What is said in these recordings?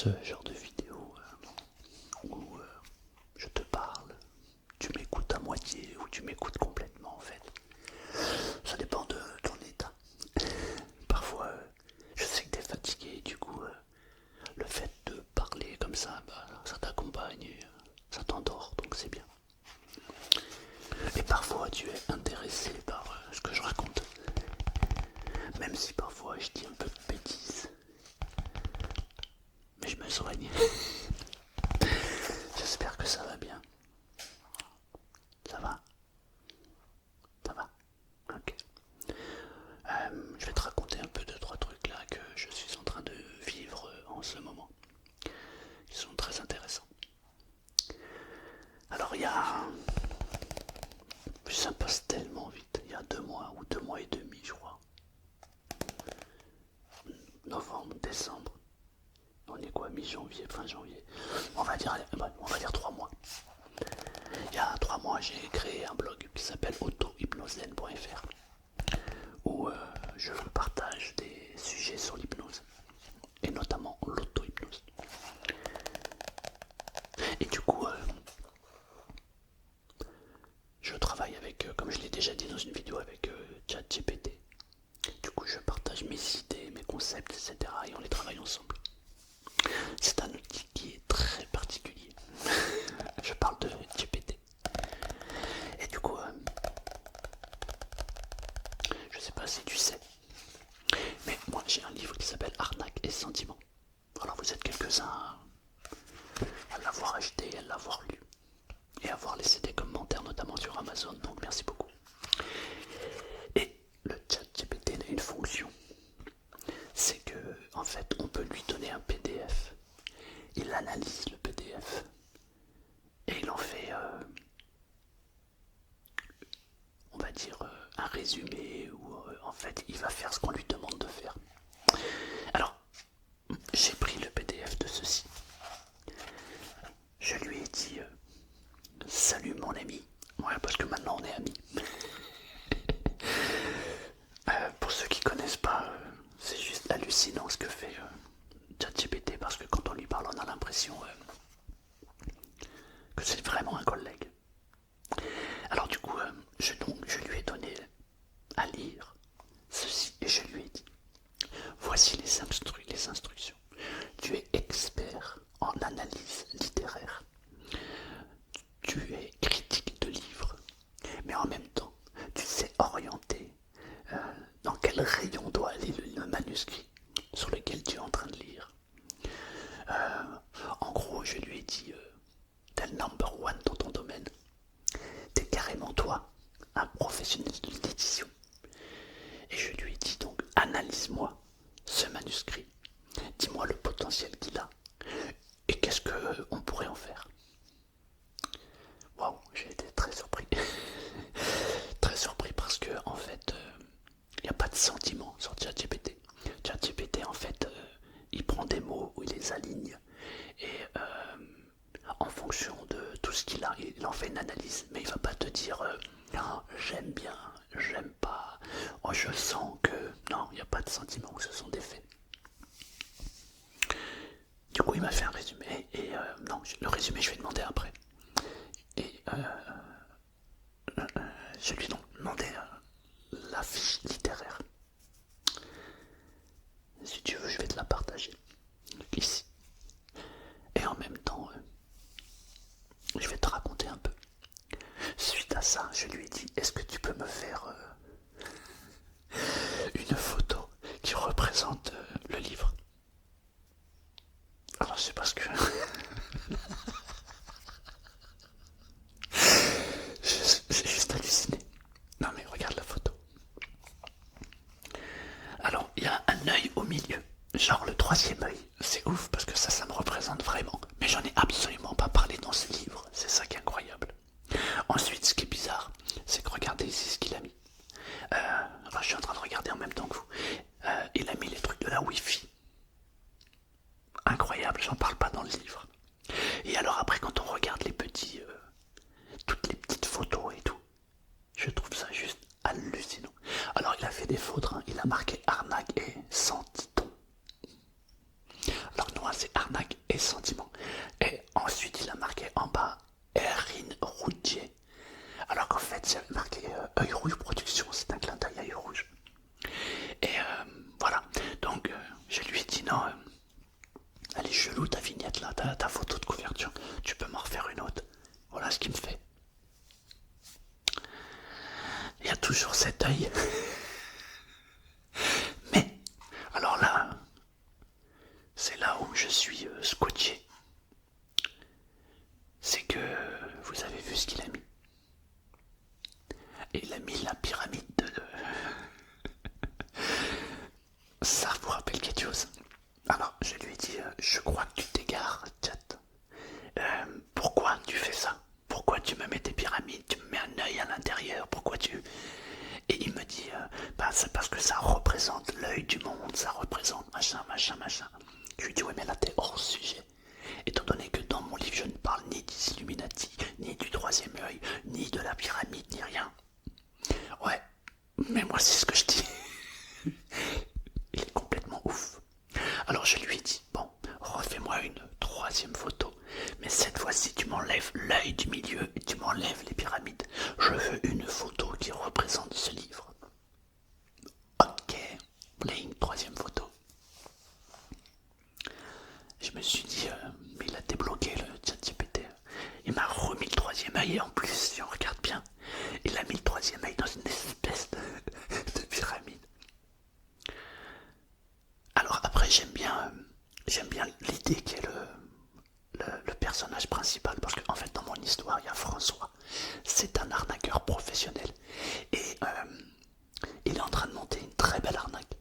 ce genre de vidéo où je te parle, tu m'écoutes à moitié ou tu m'écoutes complètement en fait. Ça dépend de ton état. Parfois, je sais que t'es fatigué, du coup, le fait de parler comme ça, ça t'accompagne et ça t'endort, donc c'est bien. Et parfois, tu es intéressé par ce que je raconte, même si parfois je dis un peu de bêtises, mais je me soigne. J'espère que ça va bien. Ça va? Ça va? Ok. Je vais te raconter un peu de trois trucs là que je suis en train de vivre en ce moment, qui sont très intéressants. Alors ça passe tellement vite, il y a 2 mois ou 2 mois et demi je crois. Novembre, décembre, on est quoi, mi-janvier, fin janvier. On va dire 3 mois. Il y a 3 mois j'ai créé un blog qui s'appelle autohypnosen.fr où je partage des sujets sur l'hypnose et notamment l'auto-hypnose. Et du coup, je travaille avec, comme je l'ai déjà dit dans une vidéo, avec ChatGPT. Du coup, je partage mes idées, mes concepts, etc. et on les travaille ensemble. C'est un outil qui est très particulier. Je parle de GPT. Et du coup, je sais pas si tu sais, mais moi j'ai un livre qui s'appelle Arnaque et Sentiments. Alors vous êtes quelques-uns à l'avoir acheté, à l'avoir lu et à avoir laissé des commentaires, notamment sur Amazon, donc merci beaucoup. Et le chat GPT a une fonction, c'est que en fait on peut lui donner un PDF, il analyse le PDF et il en fait, on va dire, un résumé où en fait il va faire ce qu'on lui demande de faire. Alors j'ai pris le PDF de ceci, je lui ai dit salut mon ami, ouais, parce que maintenant on est amis. Pour ceux qui connaissent pas, c'est juste hallucinant ce que fait ChatGPT parce que quand on lui parle, on a l'impression que c'est vraiment un collègue. Alors du coup, je lui ai donné à lire ceci et je lui ai dit voici les instructions. Tu es expert en analyse littéraire. Tu es critique de livres, mais en même temps, tu sais orienter dans quel rayon doit aller le manuscrit sur lequel tu es en train de lire. En gros, je lui ai dit, t'es le number one dans ton domaine. T'es carrément toi, un professionnel de l'édition. Et je lui ai dit donc, analyse-moi ce manuscrit. Dis-moi le potentiel qu'il a. Et qu'est-ce qu'on pourrait en faire? Waouh, j'ai été très surpris. Très surpris parce que en fait, il n'y a pas de sentiment sur ChatGPT. ChatGPT en fait, il prend des mots où il les aligne et en fonction de tout ce qu'il a, il en fait une analyse. Mais il va pas te dire non, j'aime bien, j'aime pas, oh, je sens que non, il n'y a pas de sentiment, ce sont des faits. Du coup, il m'a fait un résumé et non, le résumé je vais demander après. Et je lui ai donc demandé la fiche littéraire. Si tu veux, je vais te la partager ici. Et en même temps, je vais te raconter un peu. Suite à ça, je lui ai dit, est-ce que tu peux me faire une photo qui représente le livre? Alors c'est parce que j'ai juste halluciné. Non mais regarde la photo. Alors il y a un œil au milieu, genre le troisième œil. C'est ouf parce que ça me représente vraiment. Mais j'en ai absolument pas parlé dans ce livre. C'est ça qui est incroyable. Ensuite, ce qui est bizarre, c'est que regardez ici ce qu'il a mis. Je suis en train de regarder en même temps que vous. Il a mis les trucs de la Wi-Fi. Incroyable, j'en parle pas dans le livre. Et alors après, quand on regarde toutes les petites photos et tout, je trouve ça juste hallucinant. Alors il a fait des fautes, hein. Il a marqué arnaque et sans titon. c'est arnaque et sentiment. Et ensuite, il a marqué en bas Erin Roudier. Alors qu'en fait, j'avais marqué œil rouge production, c'est un clin d'œil à œil rouge. Et voilà, donc je lui ai dit non, elle est chelou ta vignette là, ta photo de couverture, tu peux m'en refaire une autre. Voilà ce qu'il me fait. Il y a toujours cet œil. Mais, alors là, c'est là où je suis scotché. C'est que vous avez vu ce qu'il a mis. Il a mis la pyramide de... Ça vous rappelle quelque chose? Alors, je lui ai dit, je crois que tu t'égares, chat. Pourquoi tu fais ça? Pourquoi tu me mets des pyramides? Tu me mets un œil à l'intérieur? Pourquoi tu... Et il me dit, c'est parce que ça représente l'œil du monde, ça représente machin, machin, machin. Je lui dis, ouais, mais là t'es hors sujet. Étant donné que dans mon livre, je ne parle ni des Illuminati, ni du troisième œil, ni de la pyramide, ni rien. Ouais, mais moi c'est ce que je dis. Il est complètement ouf. Alors je lui ai dit, bon, refais-moi une troisième photo, mais cette fois-ci tu m'enlèves l'œil du milieu et tu m'enlèves les pyramides. Je veux une photo qui représente ce livre. Ok, voilà une troisième photo. Je me suis dit, mais il a débloqué le ChatGPT. Il m'a remis le troisième œil et en plus, si on regarde bien, il a mis le troisième œil dans une espèce de pyramide. Alors après, j'aime bien l'idée qui est le personnage principal, parce qu'en fait, dans mon histoire, il y a François. C'est un arnaqueur professionnel. Et il est en train de monter une très belle arnaque.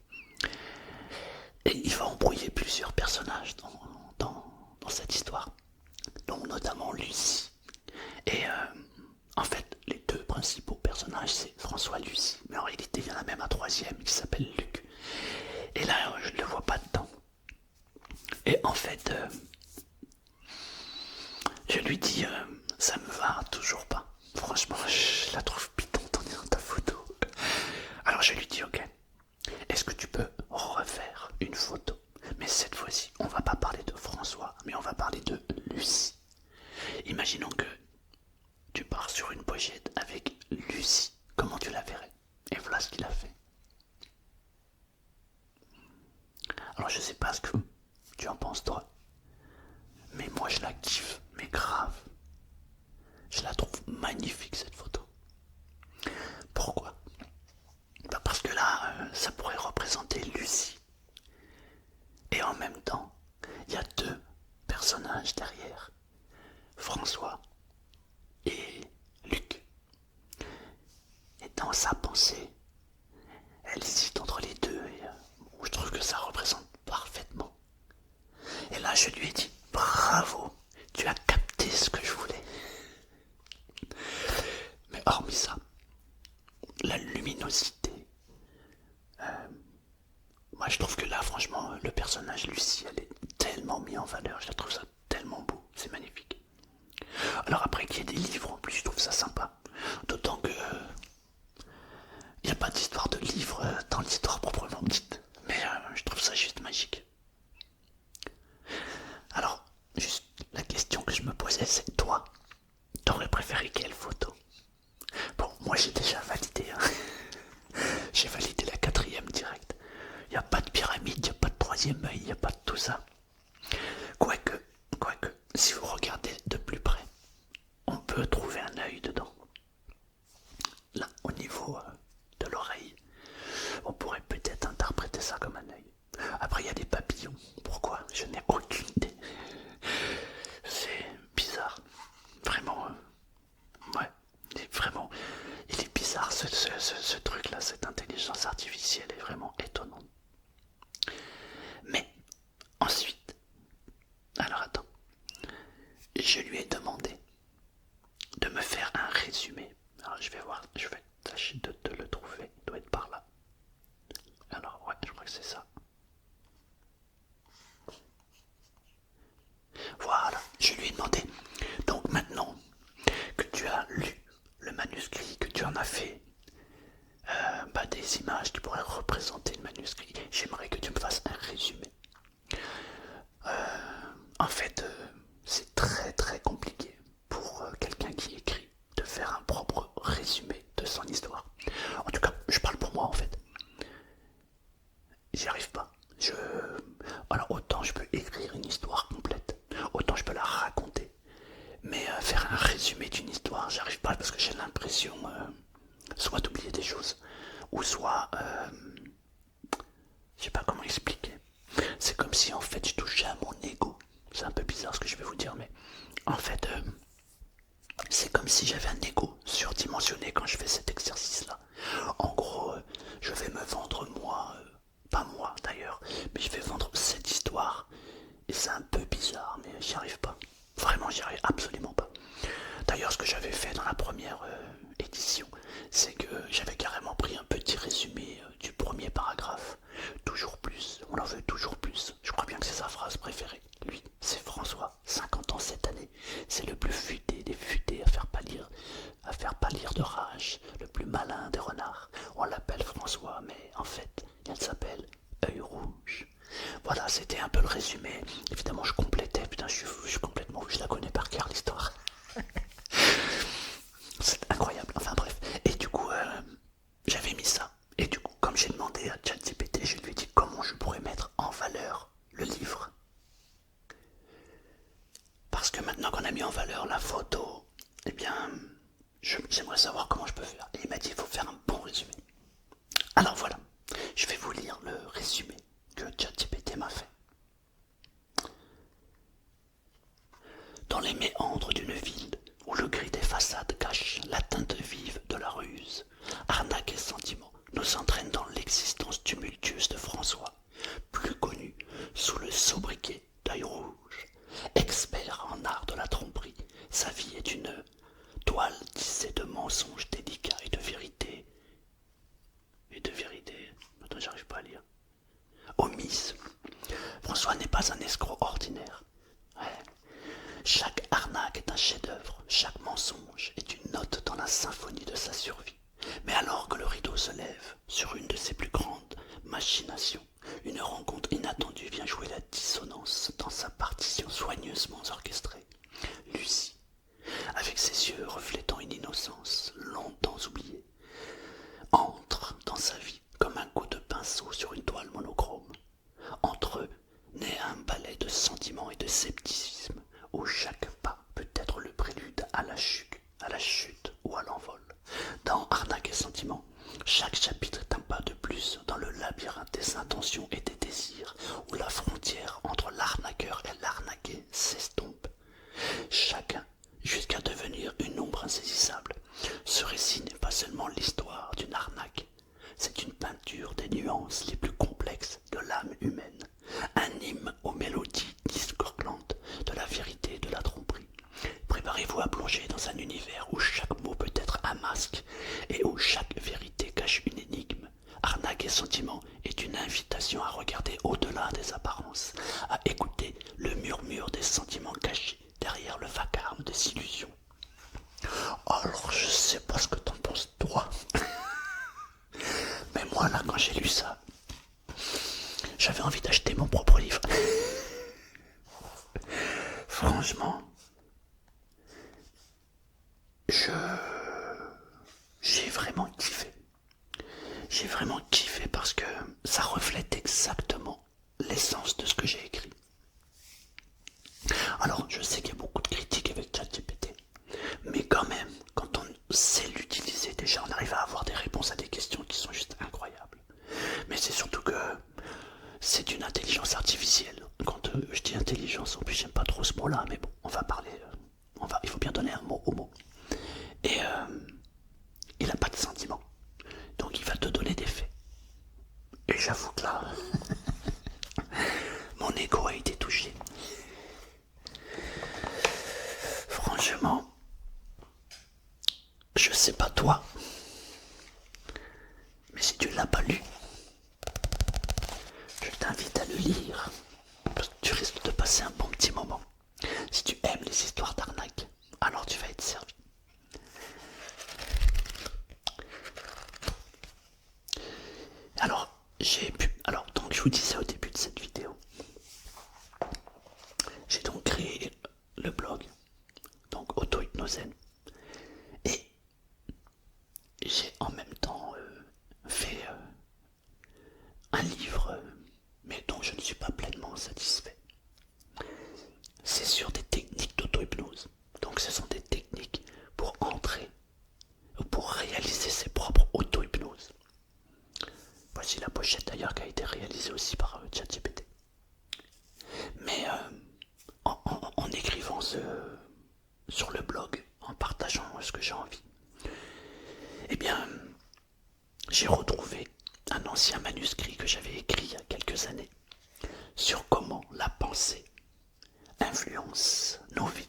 Et il va embrouiller plusieurs personnages dans cette histoire, dont notamment Lucie. Et en fait, les deux principaux personnages, c'est François et Lucie. Mais en réalité, il y en a même un troisième qui s'appelle Luc. Et là, je ne le vois pas dedans. Et en fait, je lui dis, ça me va toujours pas. Franchement, je la trouve bidon ta photo. Alors je lui dis, ok, est-ce que tu peux refaire une photo? Mais cette fois-ci, on va pas parler de François, mais on va parler de Lucie. Imaginons que tu pars sur une pochette avec Lucie. Comment tu la verrais? Et voilà ce qu'il a fait. Alors je sais pas ce que tu en penses toi, mais moi je la kiffe, mais grave. Je la trouve magnifique cette photo. Pourquoi? Parce que là, ça pourrait représenter Lucie. Et en même temps, il y a deux personnages derrière. François et Luc. Et dans sa pensée, elle hésite entre les deux et je trouve que ça représente parfaitement. Et là, je lui ai dit, bravo, tu as capté ce que je voulais. Mais hormis ça, la luminosité, moi je trouve que là, franchement, le personnage Lucie, elle est tellement mise en valeur, je trouve ça tellement beau, c'est magnifique. Alors après qu'il y ait des livres en plus, je trouve ça sympa. D'autant que il n'y a pas d'histoire de livre dans l'histoire proprement dite. Mais je trouve ça juste magique. Alors, juste la question que je me posais, c'est toi, t'aurais préféré quelle photo? Bon, moi j'ai déjà validé. J'ai validé la quatrième directe. Il n'y a pas de pyramide, il n'y a pas de troisième œil, il n'y a pas de tout ça. Quoique, si vous regardez de plus près, on peut trouver un œil dedans. Là, au niveau de l'oreille, on pourrait peut-être interpréter ça comme un œil. Après, il y a des papillons. Pourquoi? Je n'ai aucune idée. C'est bizarre. Vraiment, ouais, vraiment, il est bizarre ce truc-là, cette intelligence artificielle est vraiment étonnante. Mais, ensuite, alors attends, je lui ai demandé de me faire un résumé. Alors je vais voir, je vais tâcher de te le trouver, il doit être par là. Alors ouais, je crois que c'est ça. Voilà, je lui ai demandé. Donc maintenant que tu as lu le manuscrit, que tu en as fait des images qui pourraient représenter le manuscrit, j'aimerais que tu me fasses un résumé. bizarre ce que je vais vous dire, mais en fait, c'est comme si j'avais un ego surdimensionné quand je fais cet exercice-là. En gros, je vais me vendre moi, pas moi d'ailleurs, mais je vais vendre cette histoire. Et c'est un peu bizarre, mais j'y arrive pas. Vraiment, j'y arrive absolument pas. D'ailleurs, ce que j'avais fait dans la première édition, c'est que j'avais carrément pris un petit résumé du premier paragraphe. Toujours plus, on en veut toujours plus. Je crois bien que c'est sa phrase préférée. Lui, c'est François, 50 ans cette année. C'est le plus futé des futés à faire pâlir de rage, le plus malin des renards. On l'appelle François, mais en fait, il s'appelle Œil Rouge. Voilà, c'était un peu le résumé. Évidemment, je complétais. Putain, je suis complètement... Je la connais par cœur, l'histoire. C'est incroyable. Enfin, bref. Et du coup, j'avais mis ça. Et du coup, comme j'ai demandé à ChatGPT, je lui ai dit comment je pourrais mettre en valeur le livre. Parce que maintenant qu'on a mis en valeur la photo, eh bien, j'aimerais savoir comment je peux faire. Et il m'a dit, il faut faire un bon résumé. Alors voilà, je vais vous lire le résumé que ChatGPT m'a fait. Dans les méandres d'une ville où le gris des façades cache la teinte vive de la ruse, arnaque et sentiment nous entraînent dans l'existence tumultueuse de François, plus connu sous le sobriquet d'Œil Rouge. Expert en art de la tromperie, sa vie est une toile tissée de mensonges délicats et de vérité. Attends, j'arrive pas à lire. Omise. François n'est pas un escroc ordinaire. Ouais. Chaque arnaque est un chef-d'œuvre, chaque mensonge est une note dans la symphonie de sa survie. Mais alors que le rideau se lève sur une de ses plus grandes machinations, une rencontre inattendue vient jouer la dissonance dans sa partition soigneusement orchestrée. Lucie, avec ses yeux reflétant une innocence longtemps oubliée, entre dans sa vie comme un coup de pinceau sur une toile monochrome. Entre eux naît un ballet de sentiments et de scepticisme, où chaque pas peut être le prélude à la chute ou à l'envol. Dans Arnaque et Sentiments, chaque chapitre est un pas de plus dans le labyrinthe des intentions et des désirs, où la frontière entre l'arnaqueur et l'arnaqué s'estompe, chacun jusqu'à devenir une ombre insaisissable. Ce récit n'est pas seulement l'histoire d'une arnaque, c'est une peinture des nuances les plus complexes de l'âme humaine, un hymne aux mélodies discordantes de la vérité et de la tromperie. Préparez-vous à plonger dans un univers où chaque mot peut être un masque et où chaque vérité cache une énigme. Arnaque et Sentiment est une invitation à regarder au-delà des apparences, à écouter le murmure des sentiments cachés derrière le vacarme des illusions. Alors je sais pas ce que t'en penses toi, mais moi là quand j'ai lu ça, j'avais envie d'acheter mon propre livre. Franchement, j'ai vraiment kiffé. J'ai vraiment kiffé parce que ça reflète exactement l'essence de ce que j'ai écrit. Alors, je sais qu'il y a beaucoup de critiques avec ChatGPT, mais quand même, quand on sait l'utiliser, déjà on arrive à avoir des réponses à des questions qui sont juste incroyables. Mais c'est surtout que c'est une intelligence artificielle. Quand je dis intelligence, en plus j'aime pas trop ce mot-là, mais bon, on va parler, il faut bien donner un mot au mot. Et il n'a pas de sentiments, donc il va te donner des faits. Et j'avoue que là, mon ego a été touché. Franchement, je sais pas toi, mais si tu l'as pas lu, je t'invite à le lire, parce que tu risques de passer un bon petit moment. Si tu aimes les histoires d'arnaque, alors tu vas être servi. Alors donc je vous disais au début de cette vidéo, j'ai donc créé le blog, donc Auto-Hypnozen, et j'ai en même temps fait un livre, mais dont je ne suis pas pleinement satisfait. C'est sur des techniques d'auto-hypnose. Donc ce sont des techniques pour entrer ou pour réaliser ses propres auto-hypnoses. Voici la pochette d'ailleurs qui a été réalisée aussi par ChatGPT. Mais sur le blog en partageant ce que j'ai envie. Eh bien, j'ai retrouvé un ancien manuscrit que j'avais écrit il y a quelques années sur comment la pensée influence nos vies.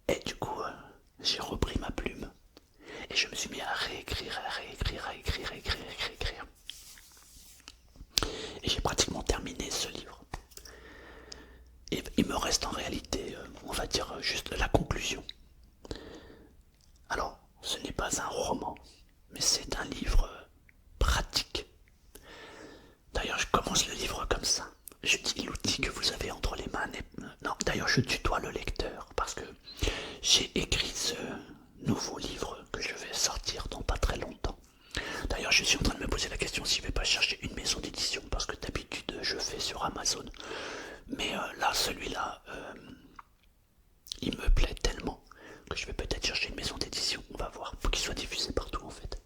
Et du coup, j'ai repris ma plume et je me suis mis à réécrire, à réécrire, à écrire, à écrire, à réécrire. Et j'ai pratiquement terminé ce livre. Et il me reste en réalité, on va dire, juste la conclusion. Alors, ce n'est pas un roman, mais c'est un livre pratique. D'ailleurs, je commence le livre comme ça. Je dis l'outil que vous avez entre les mains. Non, d'ailleurs, je tutoie le lecteur parce que j'ai écrit ce nouveau livre que je vais sortir dans pas très longtemps. D'ailleurs, je suis en train de me poser la question si je ne vais pas chercher une maison d'édition parce que d'habitude, je fais sur Amazon. Mais là, celui-là, il me plaît tellement que je vais peut-être chercher une maison d'édition. On va voir, pour qu'il soit diffusé partout en fait.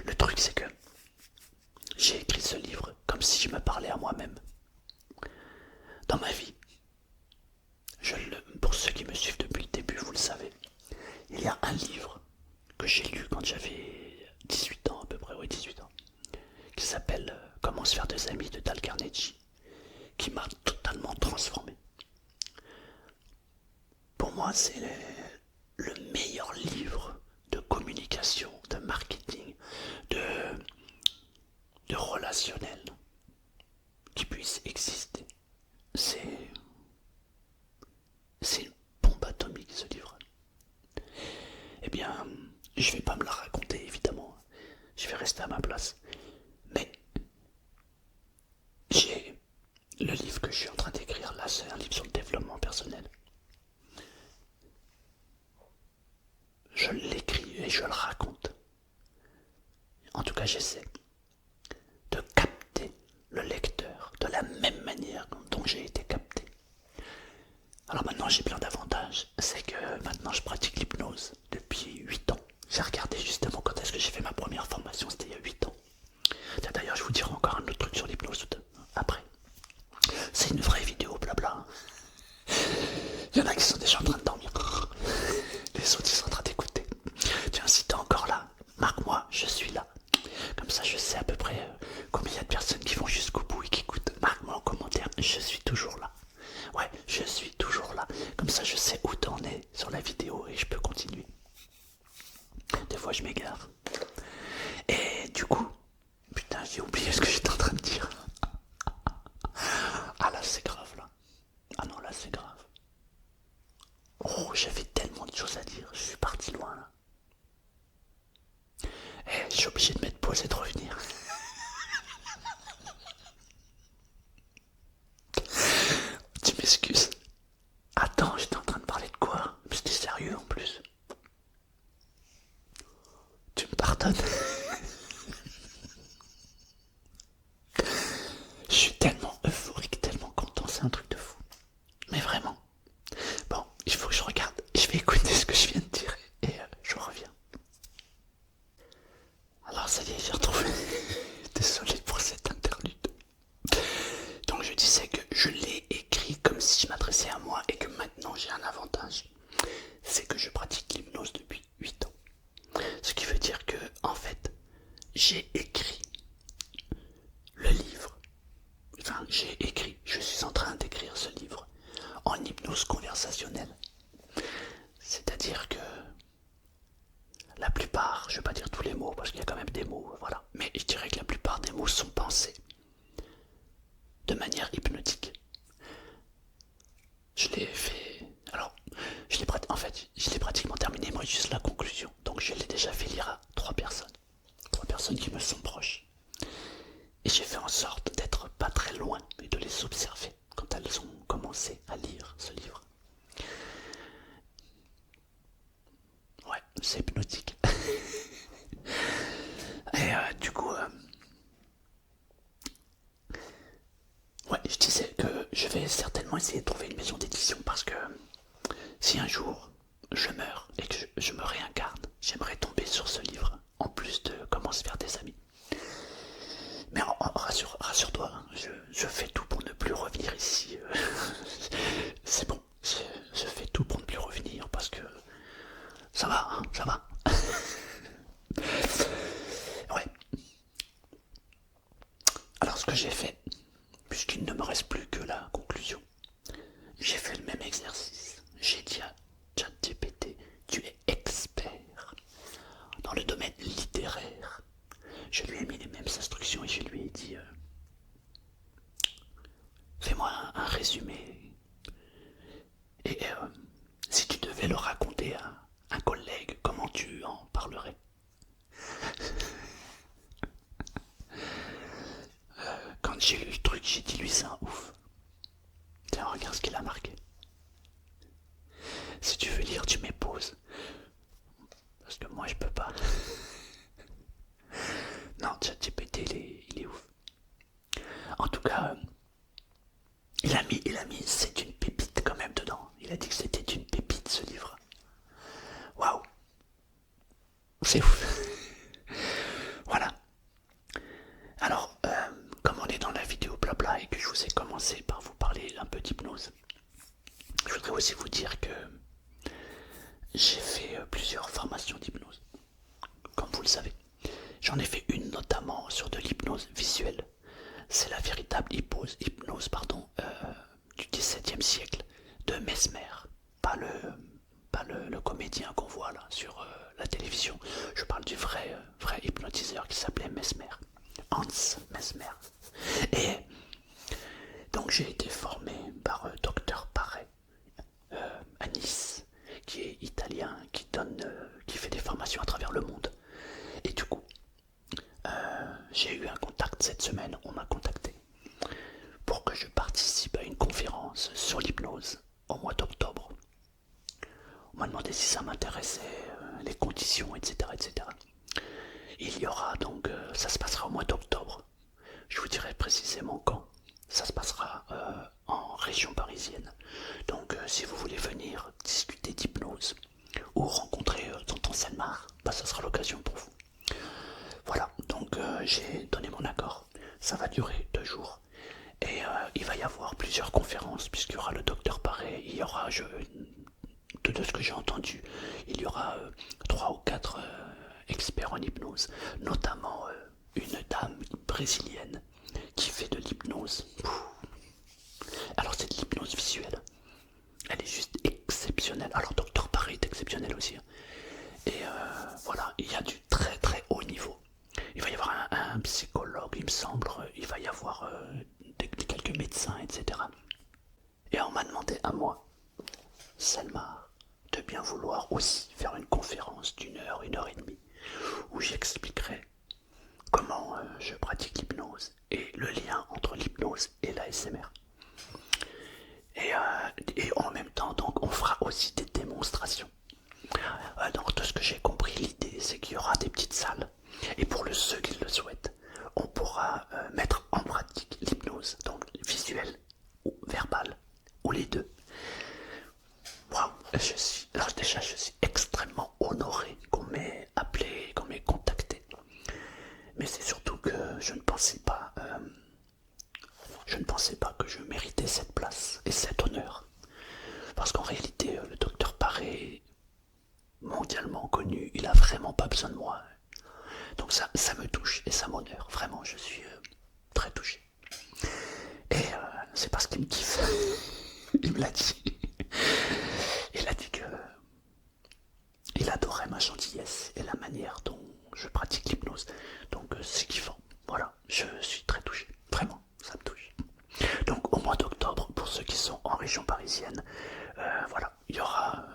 Le truc, c'est que j'ai écrit ce livre comme si je me parlais à moi-même. Dans ma vie, pour ceux qui me suivent depuis le début, vous le savez, il y a un livre que j'ai lu quand j'avais 18 ans à peu près, oui 18 ans, qui s'appelle Comment se faire des amis de Dale Carnegie, qui m'a totalement transformé. Pour moi, c'est le meilleur livre de communication, de marketing, de relationnel qui puisse exister. C'est une bombe atomique ce livre. Eh bien, je vais pas me la raconter évidemment. Je vais rester à ma place. Mais j'ai le livre que je suis en train d'écrire là, c'est un livre sur le développement personnel. Je l'écris et je le raconte. En tout cas, j'essaie de capter le lecteur de la même manière dont j'ai été capté. Alors maintenant, j'ai plein d'avantages. C'est que maintenant, je pratique l'hypnose depuis 8 ans. J'ai regardé justement quand est-ce que j'ai fait ma première formation, c'était il y a 8 ans. D'ailleurs, je vous dirai encore un autre truc sur l'hypnose après. C'est une vraie vidéo, blabla. Il y en a qui sont déjà en train de dormir. Les autres, ils sont en train d'écouter. Tiens, si t'es encore là, marque-moi, je suis là. Comme ça, je sais à peu près combien il y a de personnes qui vont jusqu'au bout et qui écoutent. Marque-moi en commentaire, je suis toujours là. Ouais, je suis toujours là. Comme ça, je sais où t'en es sur la vidéo et je peux continuer. Des fois, je m'égare. Et du coup, putain, j'ai oublié ce que j'étais en train de dire. Ah là, c'est grave, là. Ah non, là, c'est grave. Oh, j'avais tellement de choses à dire. Je suis parti loin, là. Je suis obligé de mettre pause et de revenir. Tu m'excuses. Attends, j'étais en train de parler de quoi? Mais c'était sérieux en plus. Tu me pardonnes? Je suis tellement euphorique, tellement content, c'est un truc de fou. Mais vraiment. Bon, il faut que je regarde. Je vais écouter ce que je viens de dire et je reviens. Alors ça y est, j'ai retrouvé. Désolé pour cette interlude. Donc je disais que je l'ai écrit comme si je m'adressais à moi et que maintenant j'ai un avantage. C'est que je pratique l'hypnose depuis 8 ans. Ce qui veut dire que, en fait, j'ai écrit le livre. Enfin, je suis en train d'écrire ce livre en hypnose conversationnelle. C'est-à-dire que la plupart, je ne vais pas dire tous les mots parce qu'il y a quand même des mots, voilà. Mais je dirais que la plupart des mots sont pensés de manière hypnotique. Je l'ai fait. Alors, en fait, je l'ai pratiquement terminé, moi juste la conclusion. Donc je l'ai déjà fait lire à 3 personnes. 3 personnes qui me sont proches. Et j'ai fait en sorte d'être pas très loin et de les observer quand elles ont commencé à lire ce livre. Ouais, c'est hypnotique. Et du coup, ouais, je disais que je vais certainement essayer de trouver une maison d'édition parce que si un jour je meurs et que je me réincarne, j'aimerais tomber sur ce livre en plus de Comment se faire des amis. Mais rassure-toi, je fais tout pour ne plus revenir ici. C'est bon, Ça va, hein, ça va. Ouais. Alors ce que j'ai fait, puisqu'il ne me reste plus que la conclusion, j'ai fait le même exercice. J'ai dit à ChatGPT, tu es expert dans le domaine littéraire. Je lui ai mis les mêmes instructions et je lui ai dit, fais-moi un résumé. Et si tu devais le raconter à un collègue, comment tu en parlerais? Quand j'ai lu le truc, j'ai dit lui c'est un ouf. Tiens, regarde ce qu'il a marqué. Si tu veux lire, tu mets pause. Parce que moi je peux pas. Non, ChatGPT il est ouf. En tout cas, il a mis c'est une pépite quand même dedans. Il a dit que c'était une pépite ce livre. Waouh, c'est ouf. Voilà. Alors, comme on est dans la vidéo blabla et que je vous ai commencé par vous parler un peu d'hypnose, je voudrais aussi vous dire que j'ai fait plusieurs formations d'hypnose, comme vous le savez. J'en ai fait une notamment sur de l'hypnose visuelle. C'est la véritable hypnose du XVIIe siècle de Mesmer, pas le comédien qu'on voit là sur la télévision. Je parle du vrai hypnotiseur qui s'appelait Mesmer, Hans Mesmer. Et donc j'ai été formé par Dr Paré à Nice, qui est italien, qui fait des formations à travers le monde. Et du coup, j'ai eu un contact cette semaine, on m'a contacté pour que je participe à une conférence sur l'hypnose au mois d'octobre. On m'a demandé si ça m'intéressait, les conditions, etc., etc. Il y aura donc, ça se passera au mois d'octobre. Je vous dirai précisément quand. Ça se passera en région parisienne. Donc si vous voulez venir discuter d'hypnose ou rencontrer tonton Selmar, ça sera l'occasion pour vous. Voilà, donc j'ai donné mon accord. Ça va durer 2 jours. Et il va y avoir plusieurs conférences, puisqu'il y aura le docteur Paré, il y aura, de ce que j'ai entendu, il y aura 3 ou 4 experts en hypnose, notamment une dame brésilienne qui fait de l'hypnose. Alors c'est de l'hypnose visuelle. Elle est juste exceptionnelle. Alors docteur Paré est exceptionnel aussi. Et voilà, il y a du très très haut niveau. Il va y avoir un psychologue, il me semble, il va y avoir quelques médecins, etc. Et on m'a demandé à moi, Selmar, de bien vouloir aussi faire une conférence d'1 heure, 1 heure et demie, où j'expliquerai comment je pratique l'hypnose et le lien entre l'hypnose et l'ASMR. Et en même temps, donc, on fera aussi des démonstrations. Donc, de ce que j'ai compris, l'idée c'est qu'il y aura des petites salles. Et pour ceux qui le souhaitent, on pourra mettre en pratique l'hypnose, donc visuelle ou verbale, ou les deux. Waouh, alors déjà je suis extrêmement honoré qu'on m'ait appelé, qu'on m'ait contacté. Mais c'est surtout que je ne pensais pas que je méritais cette place et cet honneur. Parce qu'en réalité, le docteur Paré, mondialement connu, il a vraiment pas besoin de moi. Donc ça me touche et ça m'honore. Vraiment, je suis très touché. Et c'est parce qu'il me kiffe. Il me l'a dit. Il a dit que il adorait ma gentillesse et la manière dont je pratique l'hypnose. Donc c'est kiffant. Voilà, je suis très touché. Vraiment, ça me touche. Donc au mois d'octobre, pour ceux qui sont en région parisienne, voilà, il y aura...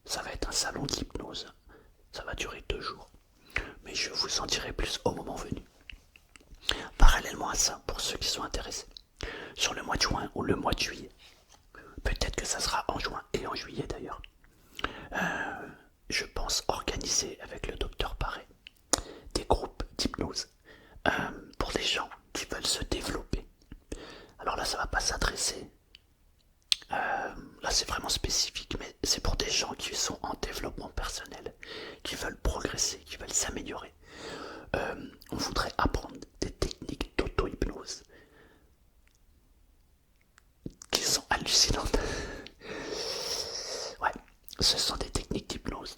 ça va être un salon de l'hypnose. Ça va durer 2 jours. Mais je vous en dirai plus au moment venu. Parallèlement à ça, pour ceux qui sont intéressés, sur le mois de juin ou le mois de juillet, peut-être que ça sera en juin et en juillet d'ailleurs, je pense organiser avec le docteur Paré des groupes d'hypnose pour des gens qui veulent se développer. Alors là, ça va pas s'adresser, là c'est vraiment spécifique, mais c'est pour des gens qui sont en développement personnel, qui veulent progresser, qui veulent s'améliorer. On voudrait apprendre des techniques d'auto-hypnose qui sont hallucinantes. Ouais, ce sont des techniques d'hypnose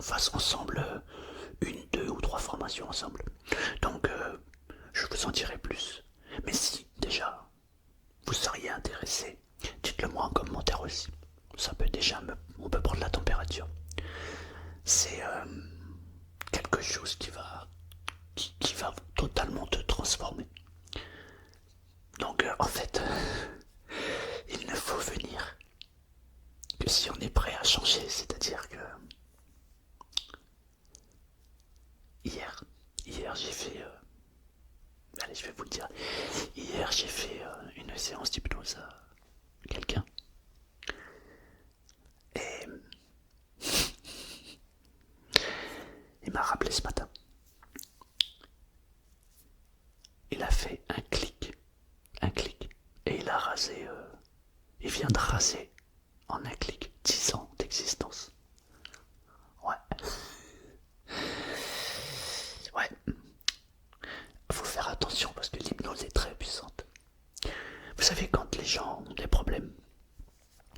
fasse ensemble une, deux ou trois formations ensemble. Donc je vous en dirai plus. Mais si déjà vous seriez intéressé, dites-le moi en commentaire aussi. Ça peut déjà on peut prendre la température. C'est quelque chose qui va totalement te transformer. Donc en fait, il ne faut venir que si on est prêt à changer, c'est-à-dire que hier j'ai fait, allez je vais vous le dire, hier j'ai fait une séance d'hypnose à quelqu'un et il m'a rappelé ce matin. Il a fait un clic, et il a rasé, il vient de raser en un clic 10 ans d'existence. Ouais. Ouais. Faut faire attention parce que l'hypnose est très puissante. Vous savez quand les gens ont des problèmes,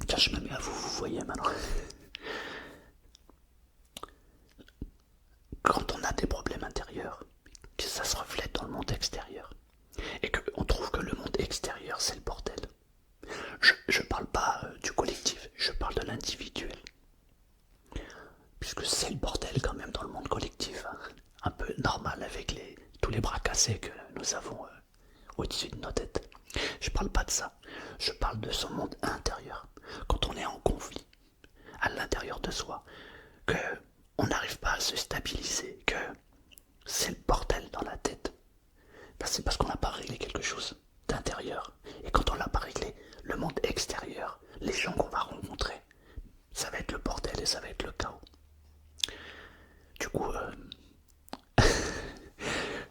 tiens je me mets à vous, vous voyez maintenant. Quand on a des problèmes intérieurs, que ça se reflète dans le monde extérieur, et qu'on trouve que le monde extérieur c'est le bordel. Je parle pas du collectif, je parle de l'individuel. Puisque c'est le bordel quand même dans le monde collectif, hein. Un peu normal avec tous les bras cassés que nous avons au-dessus de nos têtes. Je parle pas de ça, je parle de son monde intérieur. Quand on est en conflit à l'intérieur de soi, que on n'arrive pas à se stabiliser, que c'est le bordel dans la tête, ben c'est parce qu'on n'a pas réglé quelque chose d'intérieur. Et quand on l'a pas réglé, le monde extérieur, les gens qu'on va rencontrer, ça va être le bordel et ça va être le chaos. Du coup,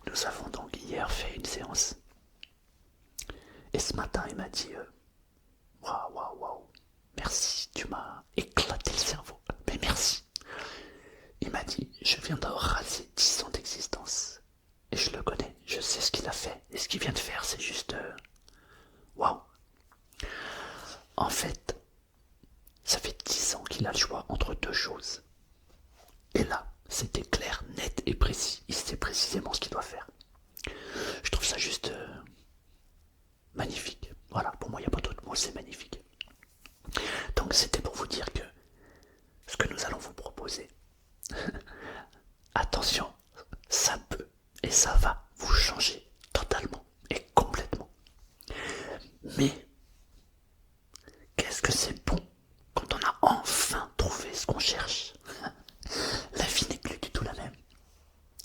nous avons donc hier fait une séance. Et ce matin, il m'a dit waouh, merci, tu m'as éclaté le cerveau. Mais merci. Il m'a dit je viens de raser 10 ans d'existence. Et je le connais, je sais ce qu'il a fait. Et ce qu'il vient de faire, c'est juste waouh. En fait, ça fait 10 ans qu'il a le choix entre deux choses. Et là, c'était clair, net et précis. Il sait précisément ce qu'il doit faire. Je trouve ça juste magnifique. Voilà, pour moi, il n'y a pas d'autre mot, c'est magnifique. Donc, c'était pour vous dire que ce que nous allons vous proposer, attention, ça peut et ça va vous changer totalement et complètement. Mais, qu'est-ce que c'est bon quand on a enfin trouvé ce qu'on cherche. La vie n'est plus du tout la même.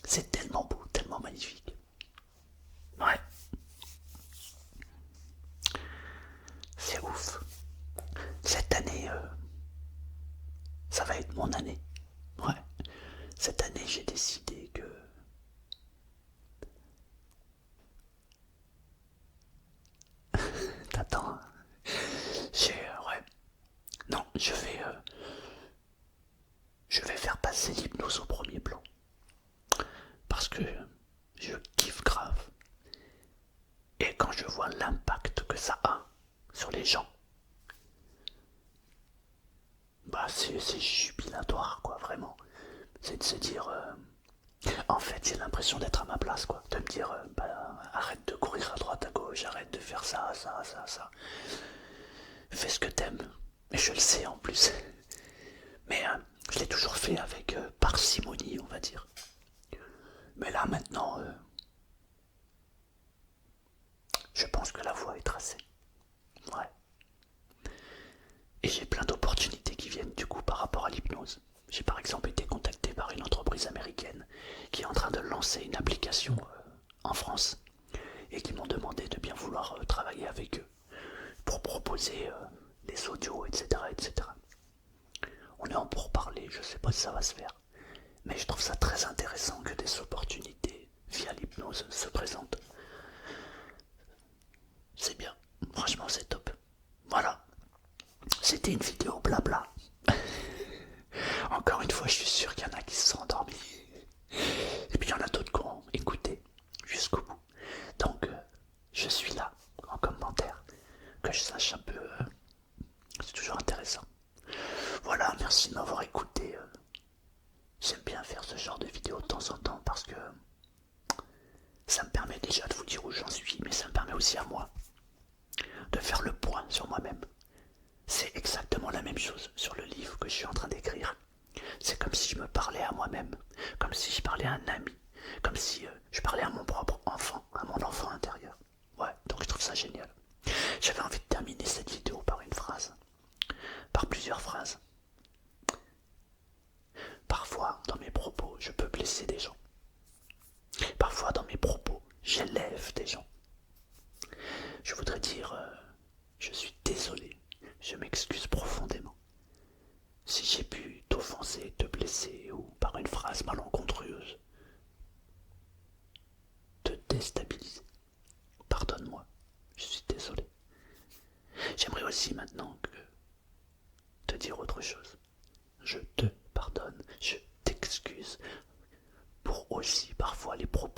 C'est tellement beau, tellement magnifique. Ouais. C'est ouf. Cette année, ça va être mon année. Ouais. Cette année, j'ai décidé que... T'attends. Hein. Ouais. Non, je vais faire passer l'hypnose au premier plan. Parce que je kiffe grave. Et quand je vois l'impact que ça a sur les gens, bah c'est jubilatoire quoi, vraiment. C'est de se dire, en fait j'ai l'impression d'être à ma place quoi, de me dire, bah arrête de courir à droite à gauche, arrête de faire ça. Fais ce que t'aimes, et je le sais en plus. Mais je l'ai toujours fait avec parcimonie on va dire. Mais là maintenant, je pense que la voie est tracée. Ouais. Et j'ai plein d'opportunités qui viennent du coup par rapport à l'hypnose. J'ai par exemple été contacté par une entreprise américaine qui est en train de lancer une application en France et qui m'ont demandé de bien vouloir travailler avec eux pour proposer des audios, etc., etc. On est en pourparlers, je sais pas si ça va se faire, mais je trouve ça très intéressant que des opportunités via l'hypnose se présentent. C'est bien, franchement c'est top. Voilà, c'était une vidéo blabla. Encore une fois, je suis sûr qu'il y en a qui se sont endormis. Et puis il y en a d'autres qui ont écouté jusqu'au bout. Donc, je suis là, en commentaire, que je sache un peu. C'est toujours intéressant. Voilà, merci de m'avoir écouté J'aime bien faire ce genre de vidéo de temps en temps parce que ça me permet déjà de vous dire où j'en suis, mais ça me permet aussi à moi de faire le point sur moi-même. C'est exactement la même chose sur le livre que je suis en train d'écrire. C'est comme si je me parlais à moi-même, comme si je parlais à un ami, comme si je parlais à mon propre enfant, à mon enfant intérieur. Ouais, donc je trouve ça génial. J'avais envie de terminer cette vidéo par une phrase, par plusieurs phrases. Parfois, dans mes propos, je peux blesser des gens. Parfois, dans mes propos, j'élève des gens. Je voudrais dire, je suis désolé, je m'excuse profondément. Si j'ai pu t'offenser, te blesser ou par une phrase malencontreuse, te déstabiliser, pardonne-moi, je suis désolé. J'aimerais aussi maintenant te dire autre chose. Je te pardonne, je t'excuse pour aussi parfois les propos